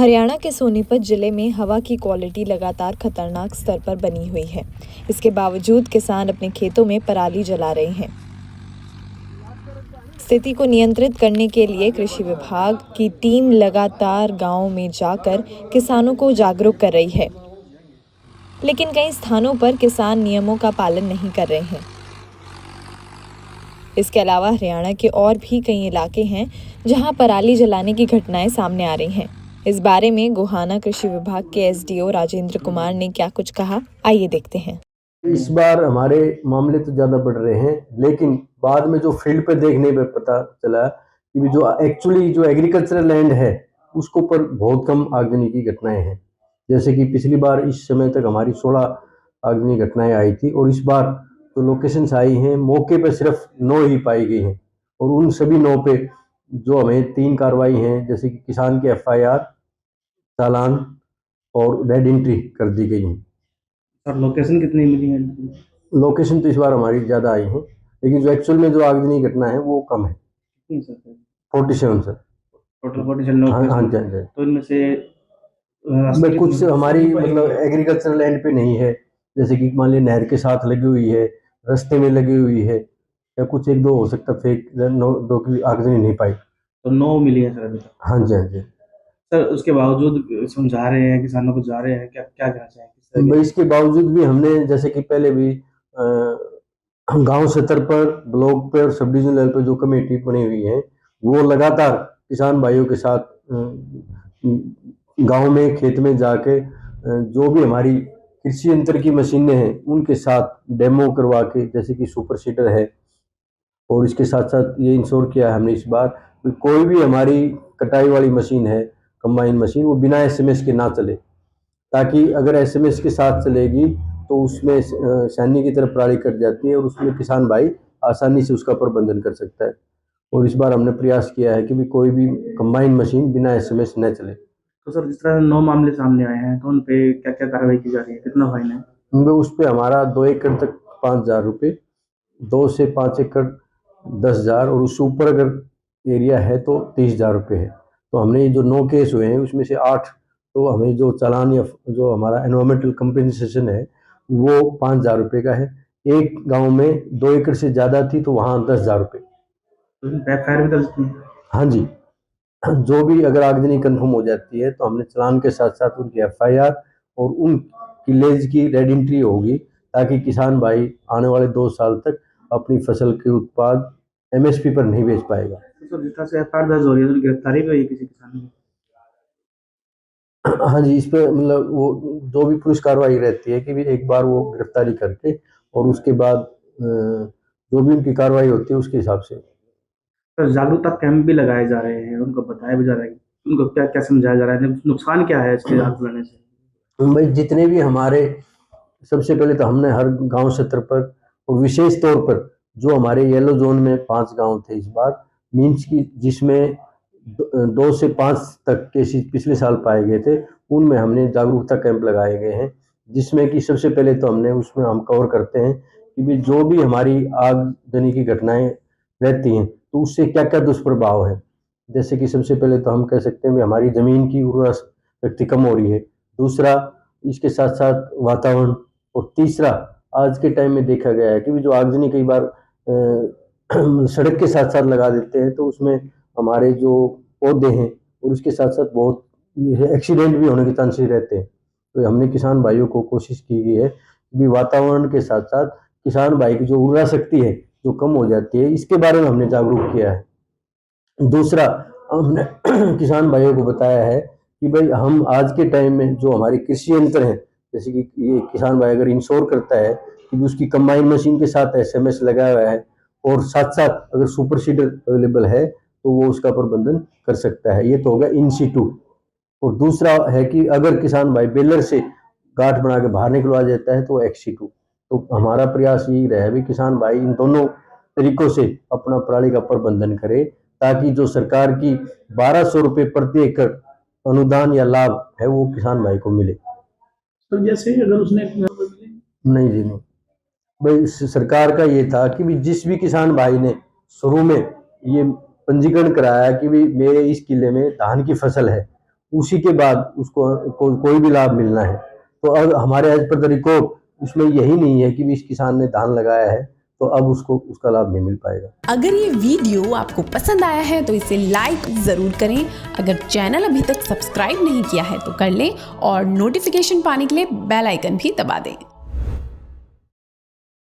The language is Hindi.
हरियाणा के सोनीपत जिले में हवा की क्वालिटी लगातार खतरनाक स्तर पर बनी हुई है। इसके बावजूद किसान अपने खेतों में पराली जला रहे हैं। स्थिति को नियंत्रित करने के लिए कृषि विभाग की टीम लगातार गांवों में जाकर किसानों को जागरूक कर रही है, लेकिन कई स्थानों पर किसान नियमों का पालन नहीं कर रहे हैं। इसके अलावा हरियाणा के और भी कई इलाके हैं जहां पराली जलाने की घटनाएं सामने आ रही हैं। इस बारे में गोहाना कृषि विभाग के एसडीओ राजेंद्र कुमार ने क्या कुछ कहा, आइए देखते हैं। इस बार हमारे मामले तो ज्यादा बढ़ रहे हैं, लेकिन बाद में जो फील्ड पे देखने में पता चला कि जो एक्चुअली जो एग्रीकल्चरल लैंड है उसको पर बहुत कम आगजनी की घटनाएं हैं। जैसे कि पिछली बार इस समय तक हमारी 16 आगजनी घटनाएं आई थी और इस बार जो लोकेशंस आई हैं मौके पर सिर्फ 9 ही पाई गई हैं और उन सभी 9 पे जो हमें 3 कार्रवाई हैं, जैसे कि किसान के एफआईआर, चालान और डेड एंट्री कर दी गई है। सर लोकेशन कितनी मिली है? लोकेशन तो इस बार हमारी ज़्यादा आई है, लेकिन जो एक्चुअल में जो आगजनी घटना है वो कम है। 47 सर। टोटल 47 हाँ हाँ लोकेशन। जी। तो इनमें से कुछ हमारी मतलब एग्रीकल्चर लैंड पे नहीं है, जैसे कि मान लीजिए नहर के साथ लगी हुई है, रास्ते में लगी हुई है, या कुछ एक दो हो सकता फेक दो की आगजनी नहीं पाई। तो 9 मिली है सर अभी तक। हाँ जी। सर उसके बावजूद समझा रहे हैं, किसानों को जा रहे हैं, क्या क्या कहना चाहेंगे? भाई इसके बावजूद भी हमने जैसे कि पहले भी गांव स्तर पर, ब्लॉक पर और सब डिवीजन लेवल पर जो कमेटी बनी हुई है वो लगातार किसान भाइयों के साथ गांव में खेत में जाके जो भी हमारी कृषि यंत्र की मशीनें हैं उनके साथ डेमो करवा के, जैसे कि सुपर सीडर है, और इसके साथ साथ ये इंश्योर किया है हमने इस बार कोई भी हमारी कटाई वाली मशीन है, कंबाइन मशीन, वो बिना एसएमएस के ना चले, ताकि अगर एसएमएस के साथ चलेगी तो उसमें सैनी की तरफ पराली कट जाती है और उसमें किसान भाई आसानी से उसका प्रबंधन कर सकता है। और इस बार हमने प्रयास किया है कि भी कोई भी कंबाइन मशीन बिना एसएमएस न चले। तो सर जिस तरह 9 मामले सामने आए हैं तो उन पे क्या क्या कार्रवाई की जा रही है, कितना फाइन है? उस पर हमारा 2 एकड़ तक 5,000 रुपये, 2 से 5 एकड़ 10,000 और उससे ऊपर अगर एरिया है तो 30,000 रुपये है। तो हमने जो 9 केस हुए हैं उसमें से 8 तो हमें जो चालान या जो हमारा एनवायरमेंटल कंपेंसेशन है वो 5,000 रुपये का है। एक गांव में 2 एकड़ से ज़्यादा थी तो वहाँ 10,000 रुपये। तो एफआईआर भी दर्ज की है? हाँ जी, जो भी अगर आगजनी कंफर्म हो जाती है तो हमने चालान के साथ साथ उनकी एफआईआर और उन किलेज की रेड एंट्री होगी, ताकि किसान भाई आने वाले 2 साल तक अपनी फसल के उत्पाद एमएसपी पर नहीं बेच पाएगा। तो जिस तरह से एफआईआर दर्ज हो रही है तो गिरफ्तारी भी हुई किसी किसान की? हाँ जी, इस पे मतलब वो जो भी पुलिस कार्रवाई रहती है कि भी एक बार वो गिरफ्तारी करके और उसके बाद जो भी उनकी कार्रवाई होती है उसके हिसाब से। सर जागरूकता कैंप भी लगाए जा रहे हैं, उनको बताया भी जा रहा है उनको क्या क्या समझाया जा रहा है, नुकसान क्या है इसके आग लगाने से? भाई जितने भी हमारे, सबसे पहले तो हमने हर गांव स्तर पर और विशेष तौर पर जो हमारे येलो जोन में 5 गांव थे इस बार, मीन्स की जिसमें 2 से 5 तक केसेस पिछले साल पाए गए थे, उनमें हमने जागरूकता कैंप लगाए गए हैं, जिसमें कि सबसे पहले तो हमने उसमें हम कवर करते हैं कि भी जो भी हमारी आगजनी की घटनाएं रहती हैं तो उससे क्या क्या दुष्प्रभाव है। जैसे कि सबसे पहले तो हम कह सकते हैं कि हमारी ज़मीन की उर्वरा शक्ति कम हो रही है, दूसरा इसके साथ साथ वातावरण, और तीसरा आज के टाइम में देखा गया है कि भी जो आगजनी कई बार सड़क के साथ साथ लगा देते हैं तो उसमें हमारे जो पौधे हैं और उसके साथ साथ बहुत एक्सीडेंट भी होने के चांसेस रहते हैं। तो हमने किसान भाइयों को कोशिश की गई है कि वातावरण के साथ साथ किसान भाई की जो उर्वरा शक्ति है जो कम हो जाती है, इसके बारे में हमने जागरूक किया है। दूसरा, हमने किसान भाइयों को बताया है कि भाई हम आज के टाइम में जो हमारे कृषि यंत्र हैं, जैसे कि ये किसान भाई अगर इंश्योर करता है कि उसकी कंबाइन मशीन के साथ एसएमएस लगाया हुआ है और साथ साथ अगर सुपर सीडर अवेलेबल है तो वो उसका प्रबंधन कर सकता है। ये तो होगा इन सीटू। और दूसरा है कि अगर किसान भाई बेलर से गांठ बना के बाहर निकलवा देता है तो एक्स सीटू। तो हमारा प्रयास यही रहा है भी किसान भाई इन दोनों तरीकों से अपना पराली का प्रबंधन करे, ताकि जो सरकार की 1,200 रुपये प्रति एकड़ अनुदान या लाभ है वो किसान भाई को मिले। तो जैसे अगर उसने नहीं जी नहीं, भाई सरकार का ये था कि भी जिस भी किसान भाई ने शुरू में ये पंजीकरण कराया कि भी मेरे इस किले में धान की फसल है उसी के बाद उसको कोई भी लाभ मिलना है। तो अब हमारे एज पर द रिकॉर्ड उसमें यही नहीं है कि इस किसान ने धान लगाया है तो अब उसको उसका लाभ नहीं मिल पाएगा। अगर ये वीडियो आपको पसंद आया है तो इसे लाइक ज़रूर करें। अगर चैनल अभी तक सब्सक्राइब नहीं किया है तो कर लें और नोटिफिकेशन पाने के लिए बेल आइकन भी दबा दें।